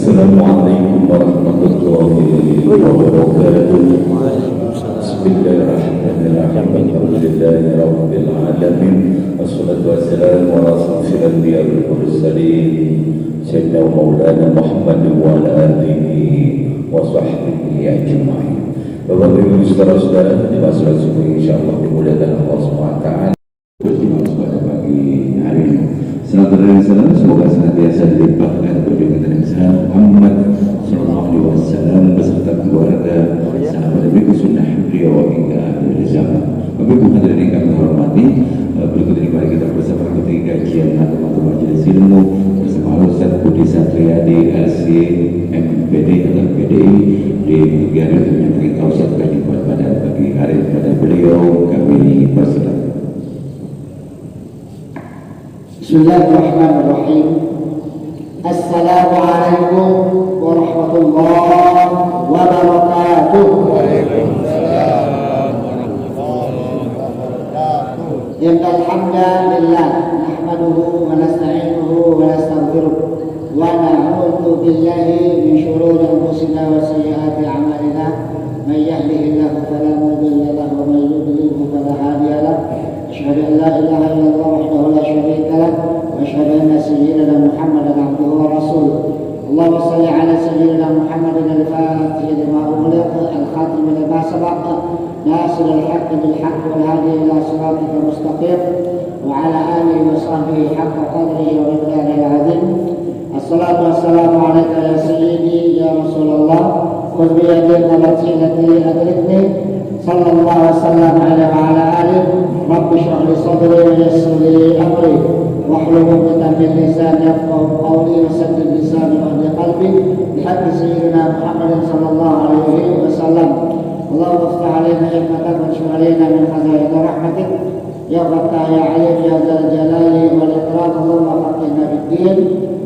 Assalamualaikum warahmatullahi wabarakatuh. Bismillahirrahmanirrahim. Alhamdulillahi rabbil alamin. Wassalatu wassalamu ala asyrafil anbiya'i wal mursalin sayyidina maulana Muhammad wa ala alihi wa sahbihi ajma'in. Bapak Ibu saudara-saudara di masalah subuh insyaallah dimuliakan Allah Subhanahu wa taala. Pada pagi hari ini Salatu dan salam semoga senantiasa dilimpahkan kepada Nabi Muhammad sallallahu alaihi wasallam beserta keluarga sahabat dan pengikut sunnah beliau hingga akhir zaman. Bapak Ibu hadirin yang kami hormati, berikut ini mari kita bersama mengikuti kajian matematika majelis ilmu bersama Ustaz Budi Satriadi LC MPD atau PDI di Garut yang kita ucapkan pada pagi hari pada beliau kami persilakan. Bismillahirrahmanirrahim. Assalamualaikum warahmatullahi wabarakatuh. Waalaikumsalam warahmatullahi wabarakatuh. Innal hamdalillah nahmaduhu wa nasta'inuhu wa nastaghfiruh wa na'udzu billahi min shururi anfusina wa sayyiati a'malina. May yahdihillahu fala mudilla lahu wa may yudlilhu fala hadiya lahu. أشهد أن لا إله إلا الله وحده لا شريك له وأشهد أن سيدنا محمدا عبده ورسوله اللهم صل على سيدنا محمد الفاتح لما أغلق الخاتم لما سبق ناصر الحق بالحق والهادي إلى صراطك المستقيم وعلى آله وصحبه حق قدره ومقداره العظيم الصلاة والسلام عليك يا سيدي يا رسول الله خذ بيدي التي أدركني صلى الله وسلم عليه وعلى آله رب اشرح لي صدري ويسر لي أمري واحلل عقدة من لساني يفقهوا قولي وسدد لساني واهد قلبي بحق سيدنا محمد صلى الله عليه وسلم اللهم افتح علينا حكمتك وانشر علينا من خزائن رحمتك يا فتاح يا عليم يا ذا الجلال والإكرام اللهم فقهنا بالدين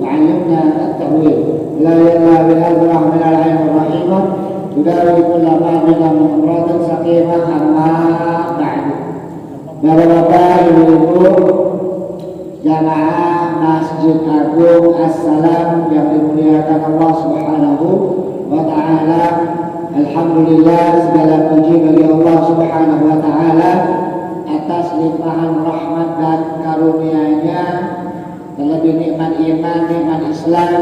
وعلمنا التأويل لا يلا بالأذرع من العين الرحيمة تداوي كل ما بنا من أمراض سقيمة أما بعد. Bapak-bapak, ibu-ibu, jamaah Masjid Agung As-Salam yang dimuliakan Allah Subhanahu wa taala. Alhamdulillah, segala puji bagi Allah Subhanahu wa taala atas limpahan rahmat dan karunia-Nya. Terlebih nikmat iman, nikmat Islam,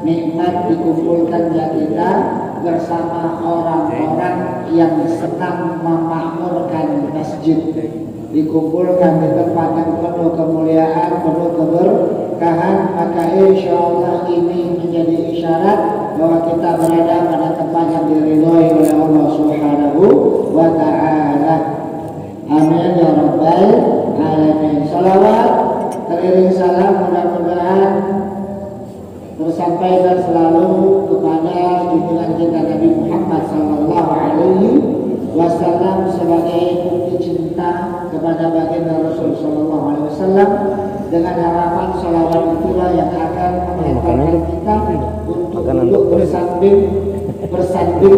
nikmat dikumpulkan kita bersama orang-orang yang senang memakmurkan masjid, dikumpulkan di tempat yang penuh kemuliaan, penuh keberkahan. Maka insya Allah ini menjadi isyarat bahwa kita berada pada tempat yang diridhoi oleh Allah Subhanahu wa ta'ala. Amin ya rabbal alamin. Salawat teriring salam mudah-mudahan tersampaikan selalu kepada junjungan kita Nabi Muhammad sallallahu alaihi wasallam sebagai bukti cinta kepada baginda Rasul sallallahu alaihi wasallam, dengan harapan salawat itulah yang akan mengantarkan kita untuk duduk bersanding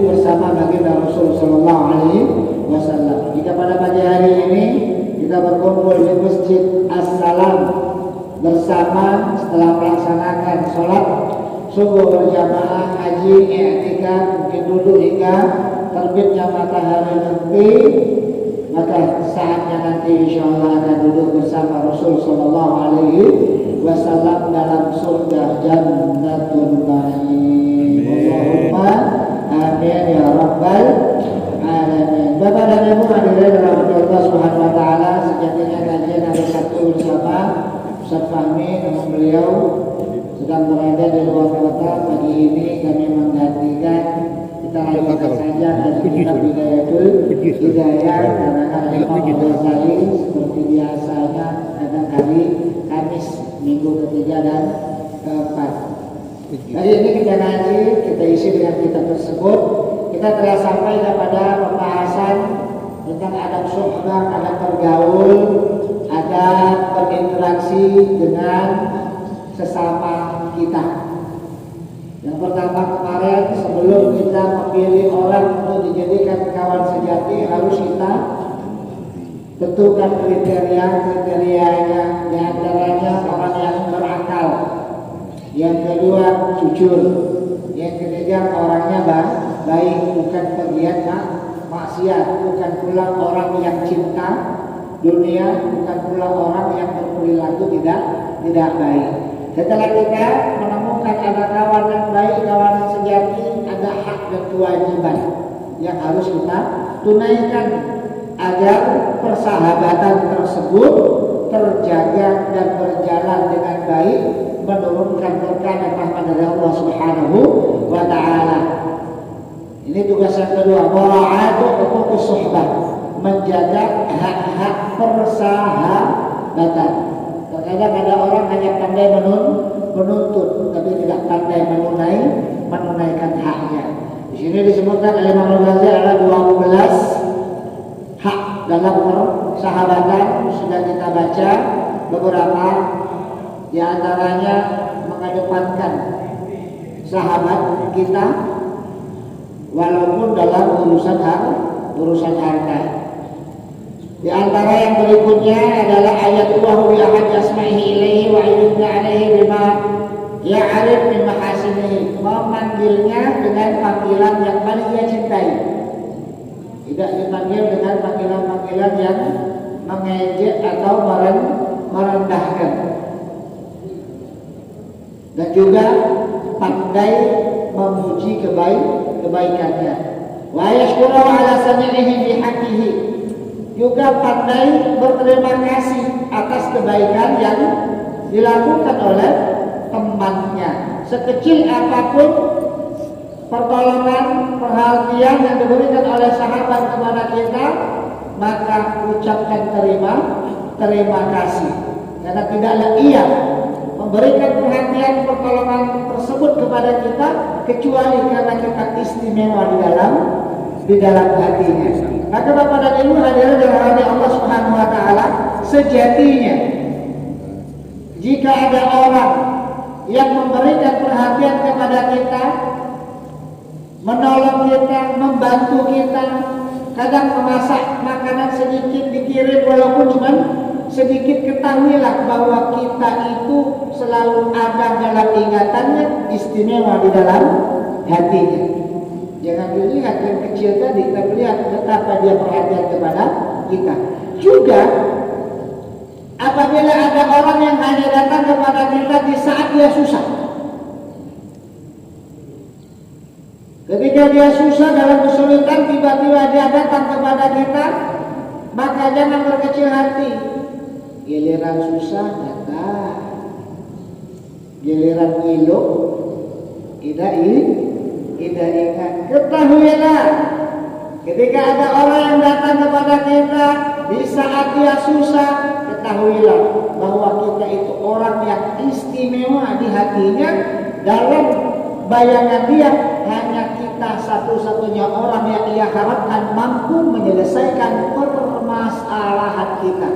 bersama baginda Rasul sallallahu alaihi wasallam. Jika pada pagi hari ini kita berkumpul di Masjid As-Salam bersama setelah melaksanakan sholat subuh berjamaah, haji, i'tikaf, mungkin duduk hingga terbitnya matahari nanti, maka saatnya nanti insyaallah akan duduk bersama Rasul sallallahu alaihi wasallam dalam surga Jannatul Na'im. Allahumma amin ya rabbal alamin. Bapak dan Ibu hadirin dalam Allah Subhanahu wa taala, sejatinya kajian hari Sabtu bersama Ustaz Fahmi, namun beliau sedang berada di luar kota. Pagi ini kami menggantikan, kita lanjutkan saja dari kitab Bidayatul Hidayah, karena Imam Ghazali seperti biasanya kadang hari Kamis minggu ketiga dan keempat. Hari ini kita ngaji, kita isi dengan kitab tersebut. Kita telah sampai kepada pembahasan tentang adab suhbah, adab bergaul, adab berinteraksi dengan sesama kita. Yang pertama kemarin, sebelum kita memilih orang untuk dijadikan kawan sejati, harus kita tentukan kriteria-kriterianya. Di antaranya orang yang berakal, yang kedua jujur, Yang ketiga orangnya baik, bukan pegiat maksiat, bukan pula orang yang cinta dunia, bukan pula orang yang berperilaku tidak baik. Setelah kita menemukan ada kawan yang baik, kawan yang sejati, ada hak dan kewajiban yang harus kita tunaikan agar persahabatan tersebut terjaga dan berjalan dengan baik, menurunkan berkah dan rahmat dari Allah Subhanahu wa taala. Ini tugas yang kedua, mura'atu huququs suhbah, menjaga hak-hak persahabatan. Terkadang ada orang hanya pandai menuntut, tapi tidak pandai menunaikan haknya. Di sini disebutkan oleh Imam Al-Ghazali ada 12 hak dalam persahabatan. Sudah kita baca beberapa, di antaranya mengedepankan sahabat kita walaupun dalam urusan harta. Di antara yang berikutnya adalah ayat wa bi ahad asma'ihi ilaihi wa ayyuna alaihi bima ya'rif min mahasinihi, memanggilnya dengan panggilan yang paling ia cintai, tidak dipanggil dengan panggilan-panggilan yang mengejek atau merendahkan, dan juga pandai memuji kebaikannya. Wa yashkuru ala sami'ihi bi haqqihi, juga pandai berterima kasih atas kebaikan yang dilakukan oleh temannya. Sekecil apapun pertolongan, perhatian yang diberikan oleh sahabat kepada kita, maka ucapkan terima kasih. Karena tidaklah ia memberikan perhatian pertolongan tersebut kepada kita kecuali karena kita istimewa di dalam hatinya. Maka Bapak dan Ibu hadirin dirahmati Allah Subhanahu wa taala, sejatinya jika ada orang yang memberikan perhatian kepada kita, menolong kita, membantu kita, kadang memasak makanan sedikit dikirim walaupun cuma sedikit, ketahuilah bahwa kita itu selalu ada dalam ingatannya, istimewa di dalam hatinya. Jangan dilihat yang kecil tadi, kita lihat betapa dia perhatian kepada kita. Juga apabila ada orang yang hanya datang kepada kita di saat dia susah, ketika dia susah dalam kesulitan, tiba-tiba dia datang kepada kita, maka jangan berkecil hati. Giliran susah datang, giliran ngilu tidak ingat. Ketahuilah, ketika ada orang yang datang kepada kita di saat dia susah, ketahuilah bahwa kita itu orang yang istimewa di hatinya. Dalam bayangan dia hanya kita satu-satunya orang yang ia harapkan mampu menyelesaikan permasalahan kita.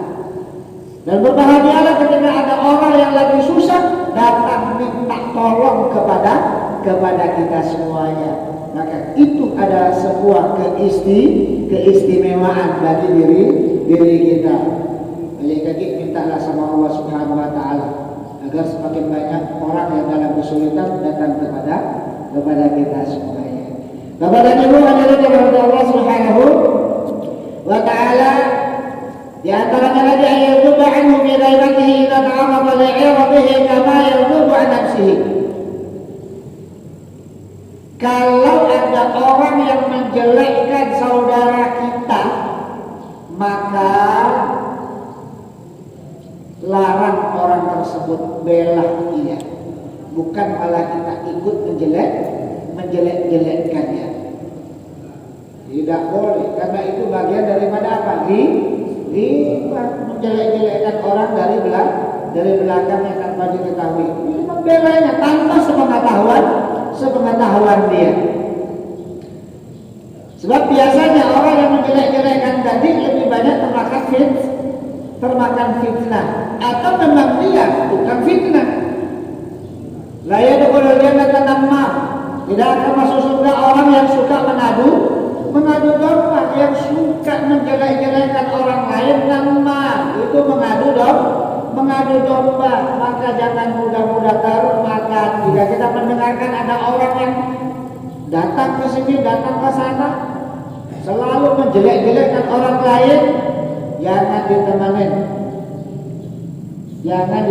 Dan berbahagialah ketika ada orang yang lagi susah datang minta tolong kepada kita semuanya. Maka itu adalah sebuah keistimewaan bagi diri kita. Oleh karena mintalah sama Allah Subhanahu wa taala agar semakin banyak orang yang dalam kesulitan datang kepada kita semuanya. Bapak dan Ibu hadirin dirahmati Allah Subhanahu wa taala, di antaranya lagi ayat anhu bi ghaibatihi idza ta'arrada li'iradihi kama yardubu an nafsihi. Kalau ada orang yang menjelekkan saudara kita, maka larang orang tersebut, bela dia, bukan malah kita ikut menjelek-jelekkannya. Tidak boleh, karena itu bagian daripada apa? Menjelek-jelekkan orang dari belakang yang tanpa diketahui. Ini membelanya tanpa sepengetahuan dia. Sebab biasanya orang yang menjelek-jelekkan tadi lebih banyak termakan fitnah, atau memang dia bukan fitnah. La yadkhulul jannata namam, tidak akan masuk surga orang yang suka mengadu domba, yang suka menjelek-jelekkan orang lain. Namam itu mengadu mengadu domba, maka jangan mudah-mudah termakan. Jika kita mendengarkan ada orang yang datang ke sini, datang ke sana, selalu menjelek-jelekkan orang lain, jangan ditemanin, jangan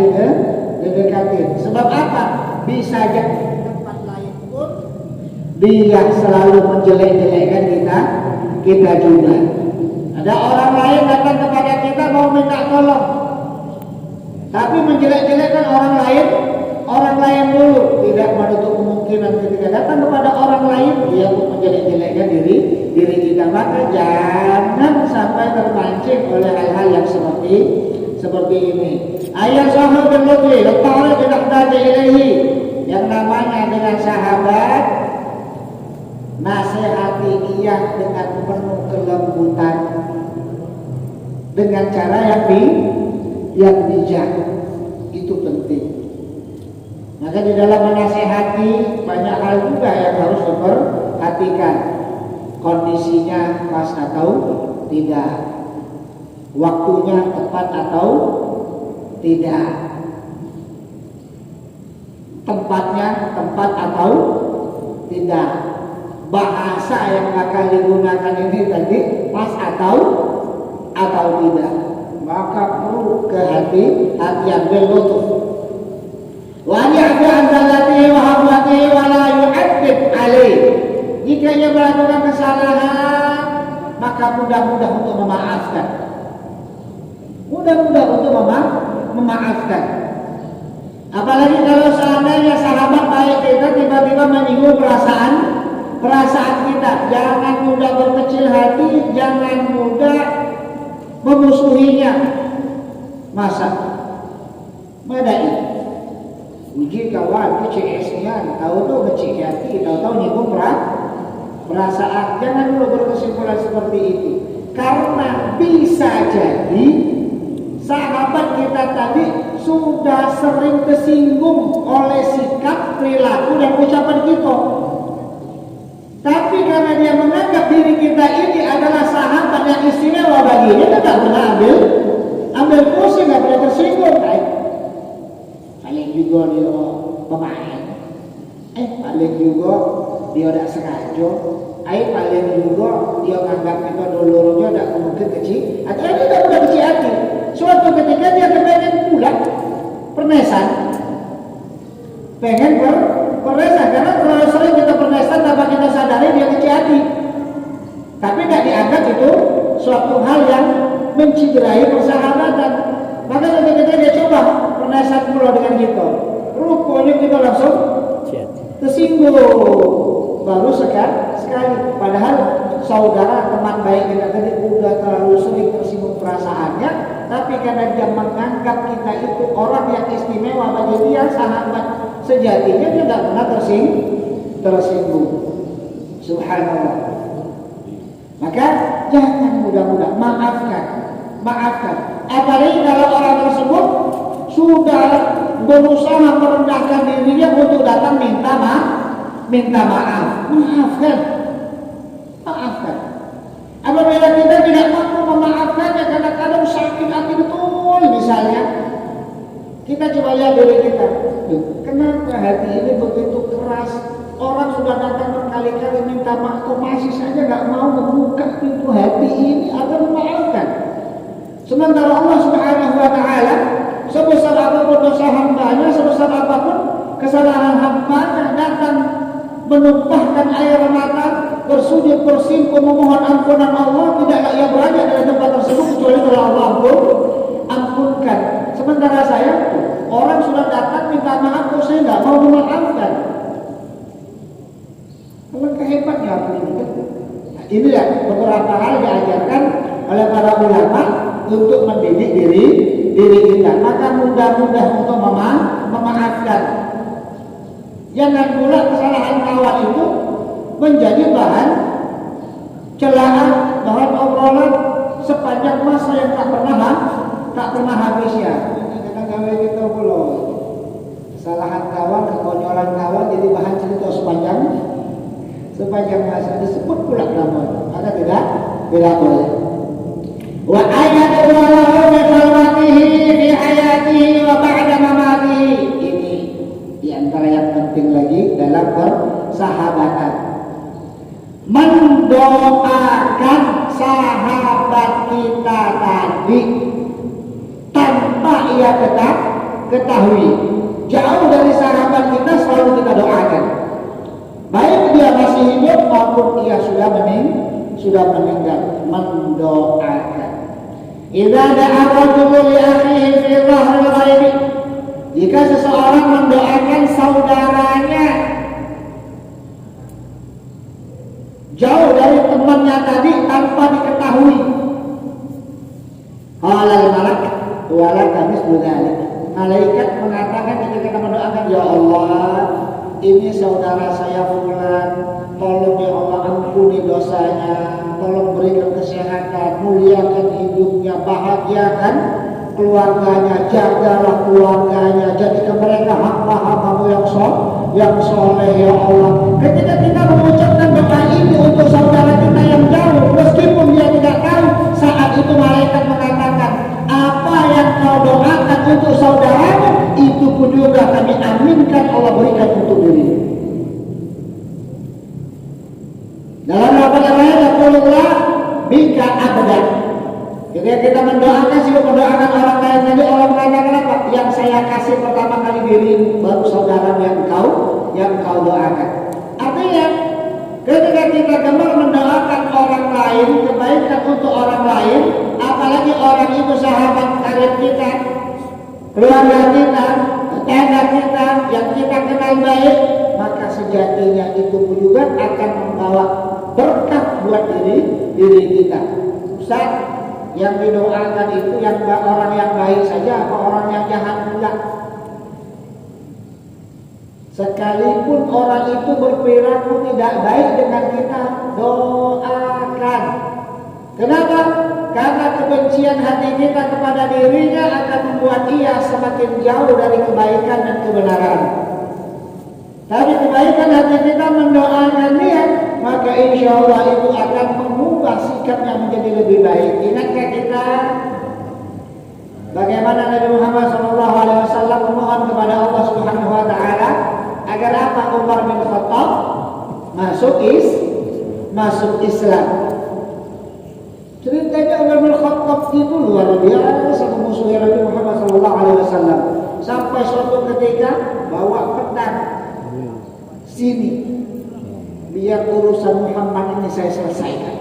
didekatin. Sebab apa? Bisa jadi tempat lain pun dia selalu menjelek-jelekkan kita juga. Ada orang lain datang kepada kita mau minta tolong, tapi menjelek-jelekkan orang lain dulu. Tidak menutup kemungkinan ketika datang kepada orang lain dia pun menjelek-jelekkan diri kita. Maka jangan sampai terpancing oleh hal-hal yang seperti ini. Ayat sahabat Nabi letaklah tidak ada ilahi, yang namanya dengan sahabat nasihati dia dengan penuh kelembutan, dengan cara yang bijak. Itu penting. Maka di dalam menasihati banyak hal juga yang harus diperhatikan. Kondisinya pas atau tidak, waktunya tepat atau tidak, tempatnya tepat atau tidak, bahasa yang akan digunakan ini tadi pas atau tidak. Maka perlu kehati-hatian berlutuf. Wa ya'fu an zallatihi wa haflatihi wa la yu'addib alaih. Jika ia melakukan kesalahan, maka mudah-mudah untuk memaafkan. Mudah-mudah untuk memaafkan. Apalagi kalau seandainya sahabat baik kita tiba-tiba menyinggung perasaan kita, jangan mudah berkecil hati, jangan mudah memusuhinya. Masa madai uji kawan CS-nya tahu tuh kecil hati, tahu nyinggung perasaan. Jangan dulu berkesimpulan seperti itu, karena bisa jadi sahabat kita tadi sudah sering tersinggung oleh sikap, perilaku dan ucapan kita. Tapi karena dia menganggap diri kita ini adalah sahabat yang istimewa baginya, dia tidak pernah ambil pusing, tidak pernah tersinggung. Paling juga dia pemain, paling juga dia tidak sengaja, paling juga dia menganggap kita dulurnya tidak mungkin kecil, atau dia tidak pernah kecil hati. Suatu ketika dia kepengen pulang pernesan, pengen pernesan, karena terlalu sering kita pernesan tanpa kita sadari dia kecil hati. Tapi tidak dianggap itu suatu hal yang menciderai persahabatan. Maka ketika dia coba pernesan pula dengan kita, rupanya kita langsung tersinggung. Baru sekali, padahal saudara teman baik kita tadi udah terlalu sering tersinggung perasaannya, tapi karena dia menganggap kita itu orang yang istimewa bagi dia, sahabat sejatinya, dia tidak pernah tersinggung. Subhanallah. Maka jangan mudah-mudah, maafkan. Apalagi kalau orang tersebut sudah berusaha merendahkan dirinya untuk datang minta maaf. Maafkan. Apabila kita tidak mampu memaafkannya, kadang-kadang sakit hati betul misalnya, kita coba lihat diri kita, kenapa hati ini begitu keras? Orang sudah datang berkali-kali minta maaf, kok masih saja nggak mau membuka pintu hati ini agar memaafkan. Sementara Allah Subhanahu wa Ta'ala, sebesar apapun dosa hambanya, sebesar apapun kesalahan hambanya, datang menumpahkan air mata, bersujud bersimpuh memohon ampunan Allah, tidaklah ia beranjak dari tempat tersebut kecuali kalau Allah ampunkan. Sementara saya, orang sudah datang minta maaf, kok saya nggak mau memaafkan. Alangkah hebatnya aku ini. Nah, ini ya beberapa hal diajarkan oleh para ulama untuk mendidik diri kita. Maka mudah-mudah untuk memaafkan. Jangan pula kesalahan kawan itu menjadi bahan celaan, bahan obrolan sepanjang masa yang tak pernah habis ya. Kita gawe kita pula. Kesalahan kawan, kekonyolan kawan jadi bahan cerita sepanjang masa, disebut pula namanya. Maka tidak boleh. wa ayatu lahu bi khalwatihi fi hayatihi wa ba'da mamatihi. Ini di antara yang penting lagi dalam persahabatan, mendoakan sahabat kita tadi tanpa ia ketahui. Jauh dari sahabat kita selalu kita doakan, baik dia masih hidup maupun dia sudah meninggal, mendoakan. Idza da'a rajulu li akhihi fi dhahril ghaibi, jika seseorang mendoakan saudaranya jauh dari temannya tadi tanpa diketahui, halal malak wala kamis dzalik, malaikat mengatakan ketika kita mendoakan, ya Allah, ini saudara saya fulan, tolong ya Allah ampuni dosanya, tolong berikan kesehatan, muliakan hidupnya, bahagiakan keluarganya, jagalah keluarganya, jadikan mereka hamba-hambamu yang soleh ya Allah. Ketika kita mengucapkan doa ini untuk saudara kita yang jauh, meskipun dia tidak tahu, saat itu malaikat mengatakan, apa yang kau doakan untuk saudaramu, itu pun juga kami aminkan Allah berikan untuk dirimu. Dalam lafaz lain, Rasulullah bika abadan. Ketika kita mendoakan, sebelum mendoakan orang lain tadi, Allah mengatakan apa? Yang saya kasih pertama kali dirimu, baru saudara yang kau doakan. Artinya, ketika kita gemar mendoakan orang lain, kebaikan untuk orang lain, apalagi orang itu sahabat karib kita, keluarga kita, tetangga kita, yang kita kenal baik, maka sejatinya itu pun juga akan membawa berkah buat diri kita. Ustaz, yang didoakan itu yang orang yang baik saja apa orang yang jahat pula? Sekalipun orang itu berperilaku tidak baik dengan kita, doakan. Kenapa? Karena kebencian hati kita kepada dirinya akan membuat ia semakin jauh dari kebaikan dan kebenaran. Tapi kebaikan hati kita mendoakan dia, maka insya Allah itu akan mengubah sikapnya menjadi lebih baik. Ingatkah kita bagaimana Nabi Muhammad SAW memohon kepada Allah Subhanahu Wa Taala agar apa? Umar bin Khattab masuk Islam. Ceritanya Umar bin Khattab itu luar biasa memusuhi Nabi Muhammad SAW. Sampai suatu ketika bawa pedang, sini biar urusan Muhammad ini saya selesaikan.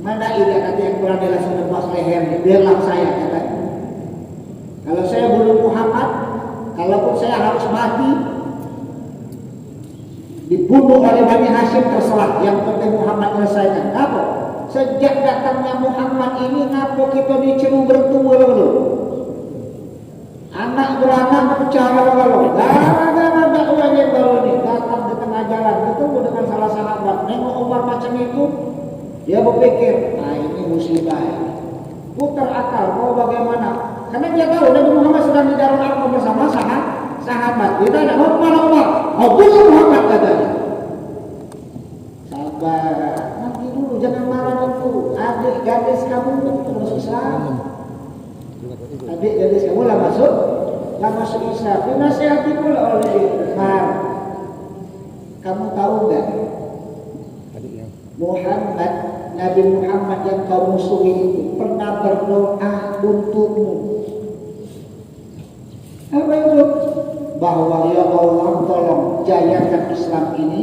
Mana ini kata yang kurang adalah sudah pas leher, biarlah saya katanya. Kalau saya bunuh Muhammad, kalaupun saya harus mati, dibunuh oleh Bani Hashim terserah, yang penting Muhammad selesaikan. Apa? Sejak datangnya Muhammad ini, ngapa kita diceru bertumbuh dulu? Anak beranak bicara kalau gara-gara dakwahnya baru ini datang di tengah jalan ketemu dengan salah sahabat, nengok Umar macam itu, dia berpikir, nah ini musibah ini. Putar akal, mau bagaimana? Karena dia tahu Nabi Muhammad sedang di dalam arqam bersama sahabat. Dia tanya, mau kemana Umar? Mau bunuh Muhammad katanya. Sabar, nanti dulu, jangan marah dulu. Adik gadis kamu itu masuk Islam. Adik gadis kamu lah masuk Islam. Dinasihati pula oleh Umar. Kamu tahu enggak? Muhammad, Nabi Muhammad yang kau musuhi itu pernah berdoa untukmu. Apa itu? Bahwa ya Allah tolong jayakan Islam ini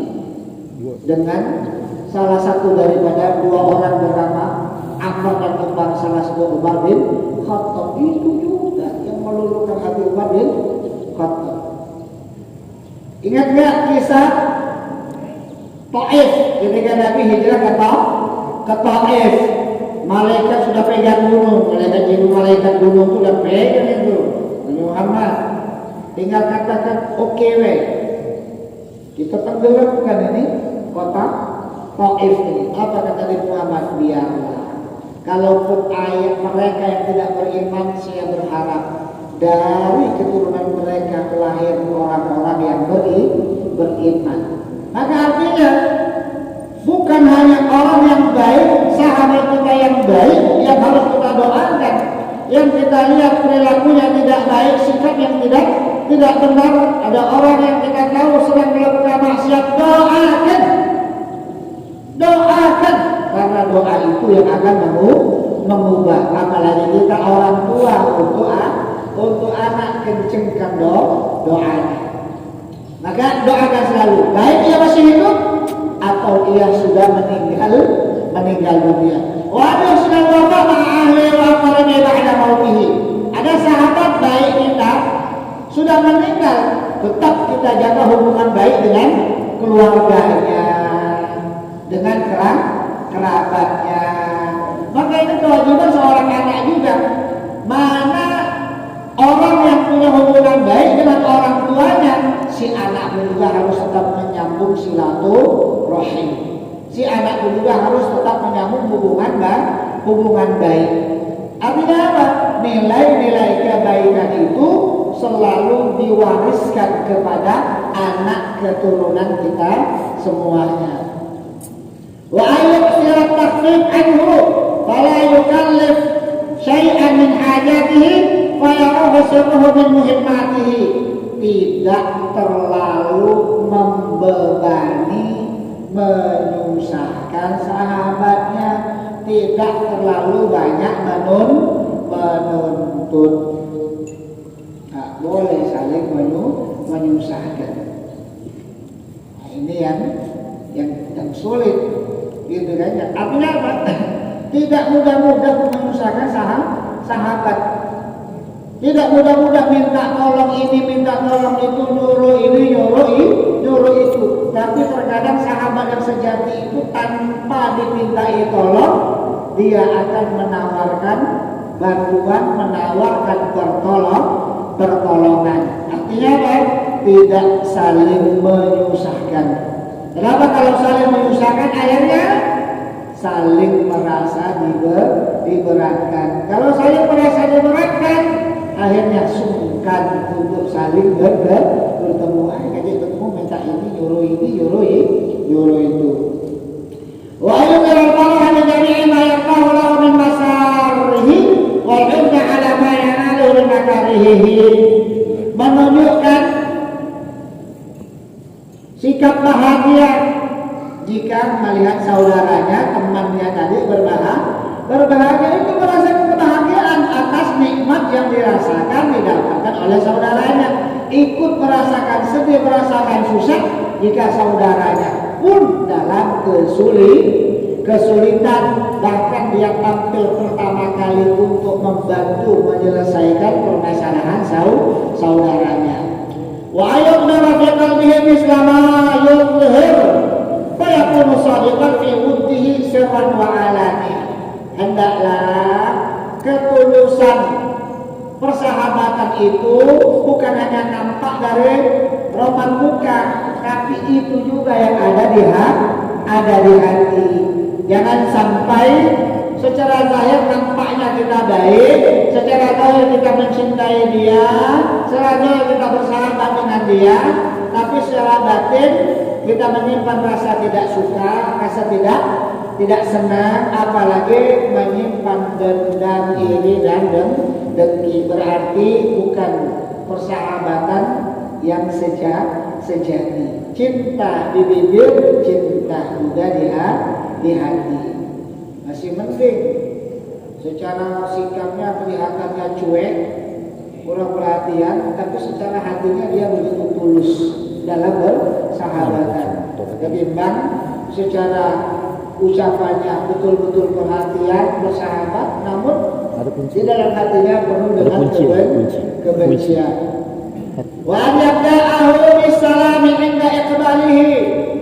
dengan salah satu daripada dua orang bernama Ammar dan Umar, salah satu Umar bin Khattab. Itu juga yang meluluhkan hati Umar bin Khattab. Ingat gak kisah Taif ketika Nabi hijrah ke Taif? Malaikat sudah pegang gunung, malaikat gunung sudah pegang itu Nabi Muhammad. Tinggal katakan oke we, kita tenggelamkan ini kota Taif ini. Apa kata Nabi Muhammad? Biarlah, kalaupun ayat mereka yang tidak beriman, saya berharap dari keturunan mereka lahir orang-orang yang beriman. Maka artinya bukan hanya orang yang baik, sahabat kita yang kita lihat perilaku yang tidak baik, sikap yang tidak benar, ada orang yang kita tahu sedang melakukan maksiat, doakan, karena doa itu yang akan mengubah. Apalagi kita orang tua, untuk anak kencengkan doanya. Maka doakan selalu, baik ia masih hidup atau ia sudah meninggal dunia. Waduh, sudah wafat ahli wa qarani ba'da mautihi. Ada sahabat baik kita sudah meninggal, tetap kita jaga hubungan baik dengan keluarganya, dengan kerabatnya. Maka itu kewajiban seorang anak juga. Mana orang yang punya hubungan baik dengan orang tuanya, si anak juga harus tetap menyambung silaturahim. Si anak juga harus tetap menyambung hubungan baik. Artinya apa? Nilai-nilai kebaikan itu selalu diwariskan kepada anak keturunan kita semuanya. Wa ayyuksirat takhfif anhu fala yukallif syai'an min hajatihi fa yarahu sirruhu min muhimmatihi. Tidak terlalu membebani, menyusahkan sahabatnya, tidak terlalu banyak menuntut. Tak boleh saling menyusahkan. Nah, ini yang sulit, gitu kan? Artinya apa? Tidak mudah-mudah menyusahkan sahabat. Tidak mudah-mudah minta tolong ini, minta tolong itu, nyuruh ini, nyuruh itu. Tapi terkadang sahabat yang sejati itu tanpa dimintai tolong, dia akan menawarkan bantuan, menawarkan pertolongan. Artinya apa? Tidak saling menyusahkan. Kenapa kalau saling menyusahkan akhirnya saling merasa diberatkan. Kalau saling merasa diberatkan, akhirnya sungkan untuk saling bertemu. Kayak bertemu minta ini, nyuruh itu. Wa ayyuhal farah min jami'i ma yaqahu lahu min masarihi wal 'udda 'ala ma yanalu min makarihi. Menunjukkan sikap bahagia jika melihat saudaranya, temannya tadi berbahagia, itu merasakan kebahagiaan atas nikmat yang didapatkan oleh saudaranya. Ikut merasakan sedih, merasakan susah jika saudaranya pun dalam kesulitan, bahkan dia tampil pertama kali untuk membantu menyelesaikan permasalahan saudaranya. Wa ayyadna fi qalbihi mislama yuzhir fa yakunu shadiqan fi wuddihi sirran wa alaniya. Hendaklah ketulusan persahabatan itu bukan hanya nampak dari raut muka, tapi itu juga yang ada di hati. Jangan sampai secara zahir nampaknya kita baik, secara zahir kita mencintai dia, secara zahir kita bersahabat dengan dia, tapi secara batin kita menyimpan rasa tidak suka, rasa tidak senang, apalagi menyimpan dendam, iri dan dengki. Berarti bukan persahabatan yang sejati. Cinta di bibir, cinta juga di hati. Masih mending secara sikapnya kelihatannya cuek, kurang perhatian, tapi secara hatinya dia begitu tulus dalam bersahabatan. Ketimbang secara ucapannya betul-betul perhatian, bersahabat, namun di dalam hatinya penuh dengan kebencian. Wa yabda'ahu bisalami 'inda iqbalihi.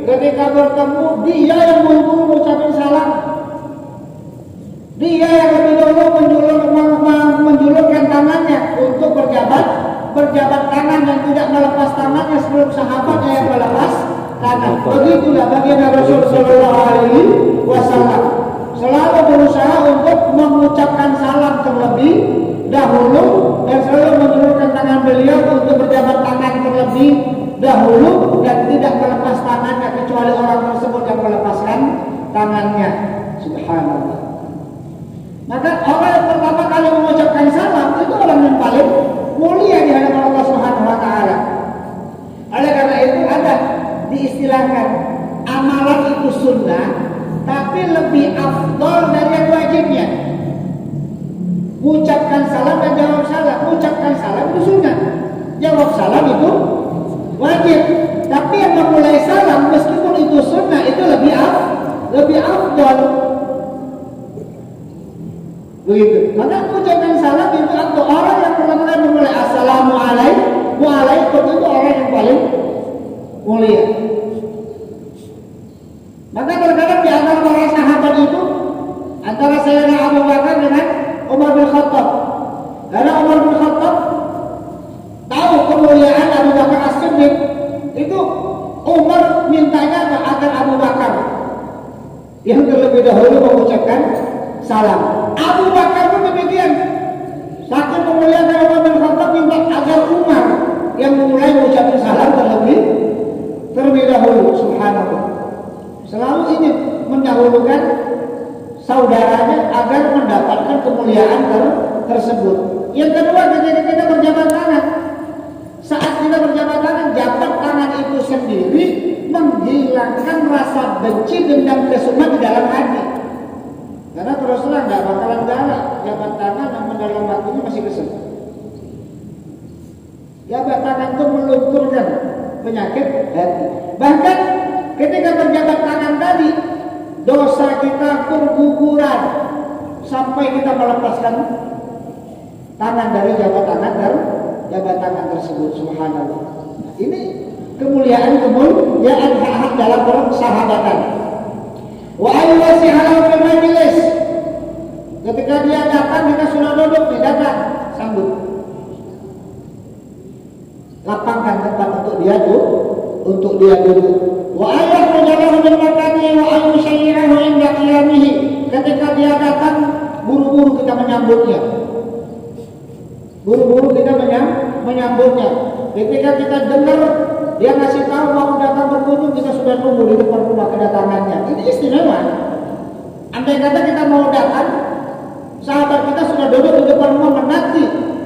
Ketika bertemu, dia yang buru-buru mengucapkan salam. Dia yang lebih dulu menjulurkan tangannya untuk berjabat tangan dan tidak melepas tangannya sebelum sahabatnya yang melepas tangan. Begitulah baginda Rasul sallallahu alaihi wasallam selalu berusaha untuk mengucapkan salam terlebih dahulu dan selalu menjulurkan tangan beliau untuk berjabat tangan terlebih dahulu dan tidak melepas tangannya kecuali orang tersebut yang melepaskan tangannya. Subhanallah. Maka orang yang pertama kali mengucapkan salam itu diistilahkan amalan itu sunnah, tapi lebih afdol dari yang wajibnya. Ucapkan salam dan jawab salam. Ucapkan salam itu sunnah, jawab salam itu wajib. Tapi yang memulai salam meskipun itu sunnah itu lebih afdol. Begitu. Maka ucapkan salam itu atau orang yang pertama kali memulai assalamualaikum itu orang yang paling mulia. Maka terkadang di antara para sahabat itu antara Sayyidina Abu Bakar dengan Umar bin Khattab. Karena Umar bin Khattab tahu kemuliaan Abu Bakar As-Siddiq, itu Umar mintanya agar Abu Bakar yang terlebih dahulu mengucapkan salam. Abu Bakar pun demikian. Saking memuliakan Umar bin Khattab minta agar Umar yang memulai mengucapkan salam terlebih dahulu. Subhanallah. Selalu ingin mendahulukan saudaranya agar mendapatkan kemuliaan tersebut. Yang kedua, ketika kita berjabat tangan, saat kita berjabat tangan, jabat tangan itu sendiri menghilangkan rasa benci, dendam, kesumat di dalam hati. Karena terus terang nggak bakalan galak jabat tangan yang dalam hatinya masih kesel. Jabat tangan itu melunturkan penyakit hati. Bahkan ketika berjabat tangan tadi, dosa kita berguguran sampai kita melepaskan tangan dari jabat tangan tersebut. Subhanallah. Ini kemuliaan hak-hak dalam persahabatan. Wa ayyasi ala fil majlis. Ketika dia datang, kita sudah duduk, dia datang, sambut. Lapangkan tempat untuk dia duduk. Wa ayyahu jalahu bil makani wa ayyushayyi'ahu inda qiyamihi. Ketika dia datang, buru-buru kita menyambutnya. Menyambutnya. Ketika kita dengar dia ngasih tahu mau datang berkunjung, kita sudah tunggu di depan rumah kedatangannya. Ini istimewa. Andai kata kita mau datang, sahabat kita sudah duduk di depan rumah menanti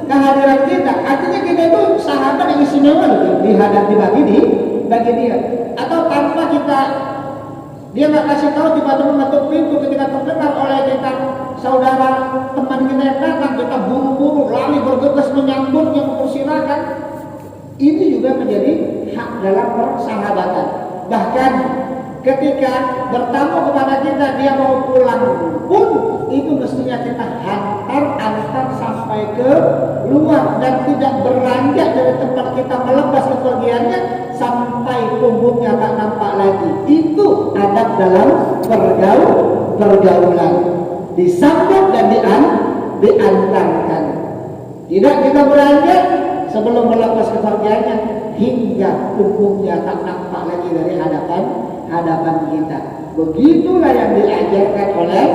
kehadiran kita. Artinya kita itu sahabat yang istimewa dihadapi bagi dia. Atau tanpa dia nggak kasih tahu, tiba-tiba mengetuk pintu ketika terdengar oleh kita saudara teman kita yang datang, kita buru-buru lari bergegas menyambutnya, mempersilahkan. Ini juga menjadi hak dalam persahabatan. Bahkan ketika bertamu kepada kita, dia mau pulang pun itu mestinya kita antar sampai ke luar dan tidak beranjak dari tempat kita melepas kepergiannya sampai punggungnya tak nampak lagi. Itu adab dalam pergaulan. Disambut dan diantarkan. Tidak kita beranjak sebelum melepas kepergiannya hingga punggungnya tak nampak lagi dari hadapan kita. Begitulah yang diajarkan oleh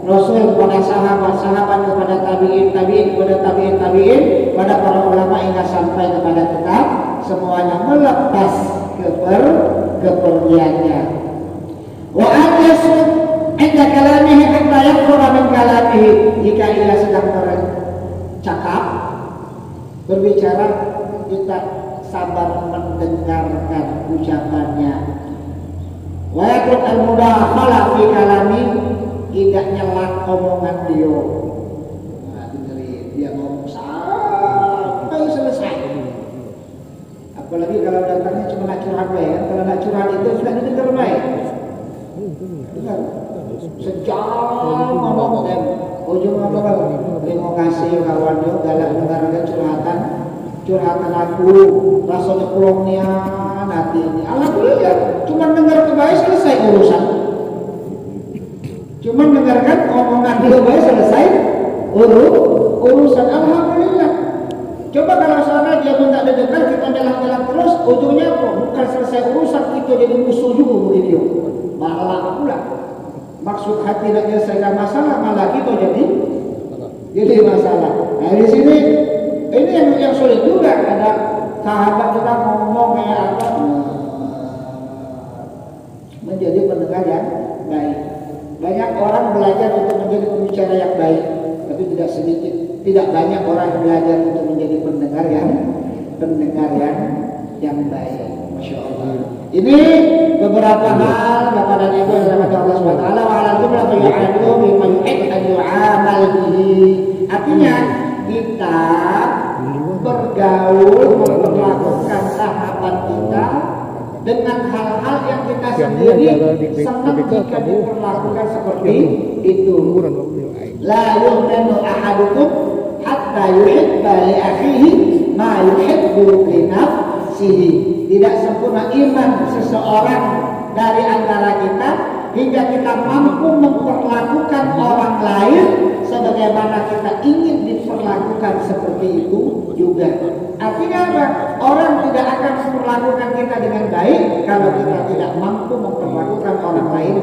Rasul kepada sahabat-sahabat, kepada tabi'in kepada tabi'in, pada para ulama hingga sampai kepada kita semuanya melepas kepergiannya. Wa asyasud inda kalamihi hatta yakfura min kalamihi. Jika ia sedang bercakap, berbicara, kita sabar mendengarkan ucapannya. Wa yatruk al-mudakhala fi kalami, tidak nyelak omongan dia. Nah, dengerin dia ngomong sampai selesai. Apalagi kalau datangnya cuma nak curhat baik, kan? Kalau nak curhat itu sudah didengar baik. Dengar. Sejam ngomong dan ujung ngomong, terima kasih kawan yo galak dengarkan curhatan aku, rasanya pelongnya nanti ini. Alhamdulillah, cuma dengar kebaik selesai urusan. Cuma dengarkan omongan dia baik selesai urusan. Alhamdulillah. Coba kalau sana dia minta didengar, kita jalan-jalan terus, ujungnya apa? Bukan selesai urusan, kita jadi musuh juga begitu. Malah pula. Maksud hati nak menyelesaikan masalah, malah kita jadi masalah. Nah di sini ini yang sulit juga. Ada sahabat kita ngomong kayak apa, menjadi pendengar yang baik. Banyak orang belajar untuk menjadi pembicara yang baik, tapi tidak banyak orang yang belajar untuk menjadi pendengar yang baik. Masya Allah. Ini beberapa hal Bapak dan Ibu yang dirahmati Allah Subhanahu wa taala wa ala jumlah yu'adu bima yu'id an yu'amal bihi. Artinya kita bergaul memperlakukan sahabat kita dengan hal-hal yang kita sendiri senang jika diperlakukan seperti itu. La yu'minu ahadukum hatta yuhibba li akhihi ma yuhibbu li nafsihi. Tidak sempurna iman seseorang dari antara kita hingga kita mampu memperlakukan orang lain sebagaimana kita ingin diperlakukan seperti itu juga. Artinya apa? Orang tidak akan memperlakukan kita dengan baik kalau kita tidak mampu memperlakukan orang lain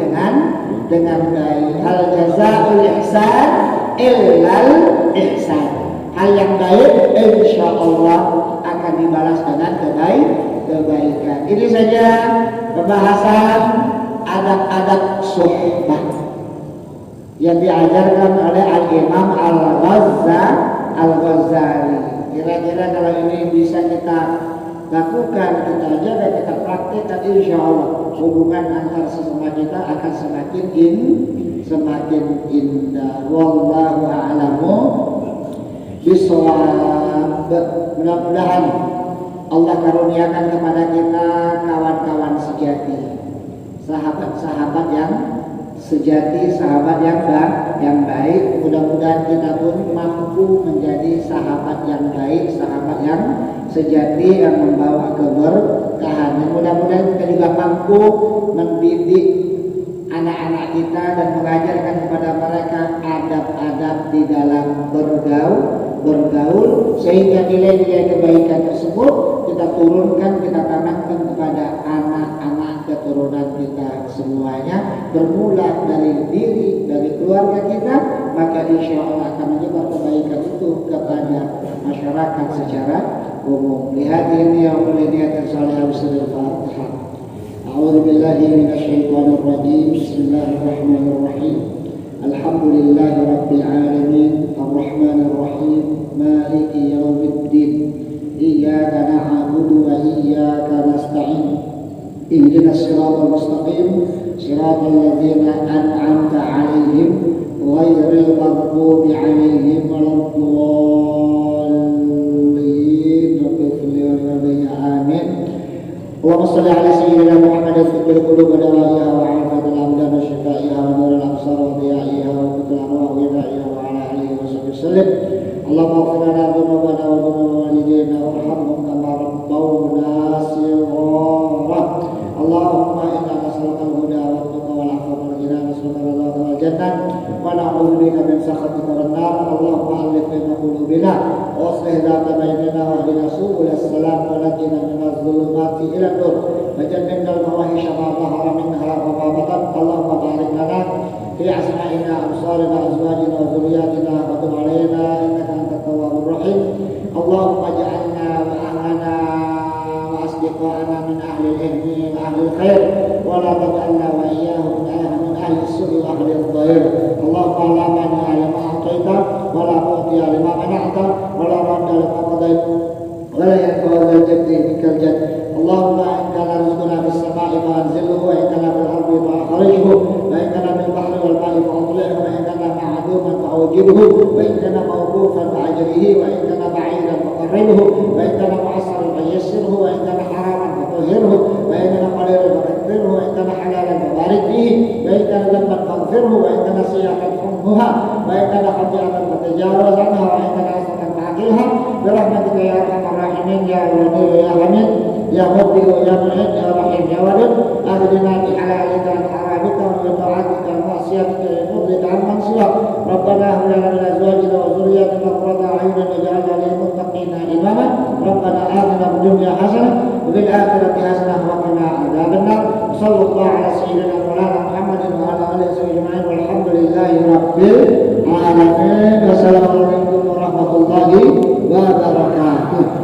dengan baik. Hal jazaa'ul ihsan illal ihsan. Hal yang baik insya Allah akan dibalas dengan kebaikan. Ini saja pembahasan adab-adab suhbah yang diajarkan oleh Al-Imam Al-Ghazali. Kira-kira kalau ini bisa kita lakukan, kita jaga, kita praktekkan, insya Allah hubungan antar sesama kita akan semakin indah. Wallahu a'lamu bishawab. Mudah-mudahan Allah karuniakan kepada kita kawan-kawan sejati, sahabat-sahabat yang sejati, sahabat yang baik. Mudah-mudahan kita pun mampu menjadi sahabat yang baik, sahabat yang sejati yang membawa keberkahan. Mudah-mudahan kita juga mampu mendidik anak-anak kita dan mengajarkan kepada mereka adab-adab di dalam bergaul sehingga nilai-nilai kebaikan tersebut kita turunkan, kita tanamkan kepada anak-anak keturunan kita semuanya, bermula dari diri, dari keluarga kita, maka insya Allah akan menyebar kebaikan itu kepada masyarakat secara umum. Lihat ini yang oleh niatan saleh Al-Fatihah. A'udzu billahi minasyaitonir rajim. Bismillahirrahmanirrahim. Alhamdulillahi rabbil alamin, arrahmanir rahim, maliki yaumiddin. Iyyaka na'budu wa iyyaka nasta'in. Ihdinas siratal mustaqim, siratal ladzina an'amta 'alaihim ghairil maghdubi 'alaihim waladdallin. Amin. Allahumma shalli ala sayyidina Muhammadin fil qulubi dawa'iha wa 'afatil abdan wa shifaiha wa nuril absar wa diya'iha wa fitil arwah wa da'iha wa ala alihi wa sahbihi sallim. Allahumma ighfir lana dhunubana wa dhunuba walidayna warhamhum kama rabbawna shighara. Allahumma inna nas'aluka al-huda wa at-tuqa wal 'afwa wal ghina wa nas'aluka ridhaka wal jannah wa na'udzu bika min sakhatika wan nar. Allahumma alif baina qulubina wa aslih dhata bainana wa ihdina subul as-salam wa najina minadh dhulumati ila nur wa jannibna al-fawahisha ma dhahara minha wa ma batan. Allahumma barik lana fi asma'ina, absarina, azwajina wa dhurriyyatina wa tub 'alaina innaka antat tawwabur rahim. Allahumma ij'alna wa ahlana wa asdiqana min ahli al-ilmi wa ahli al-khair wa la taj'alna wa iyyahum min ahli as-su'i wa ahli ad-dhair. Allahumma la mani'a lima a'taita wa la mu'tiya lima mana'ta wa la radda lima qadaita wa la yanfa'u dzal jaddi minkal jadd. Allahumma in kana rizquna fis sama'i fa'anzilhu wa in kana fil ardi fa'akhrijhu wa in kana fil bahri wal ma'i fa'adlihhu wa in kana ma'duman fa'awjibhu wa in kana mawqufan fa'ajrihi wa in kana ba'idan faqarribhu wa in kana mu'assiran fayassirhu wa in kana haraman fatahhirhu wa in kana qalilan fakaththirhu wa in kana halalan fabarik fihi wa in kana dhanban faghfirhu wa in kana sayyi'atan famhuha wa in kana khati'atan fatajawaz anha wa in kana hasanatan fa'aqilha birahmatika ya arhamar rahimin ya ghani ya hamid ya mubdi ya mu'id ya rahim ya wadud. Ahdina bi halalika an haramika wa bi ta'atika wa ma'siyatika wa fadlika amman siwak. Rabbana hab lana min azwajina wa dhurriyyatina qurrata a'yunin waj'alna lil muttaqina imama. Rabbana atina fid dunya hasanah wa fil akhirati hasanah wa qina adzabannar. Sallallahu ala sayyidina Maulana Muhammadin wa ala alihi ajma'in walhamdulillahi rabbil alamin. Wassalamualaikum warahmatullahi wabarakatuh.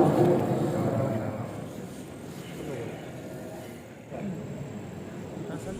Hasan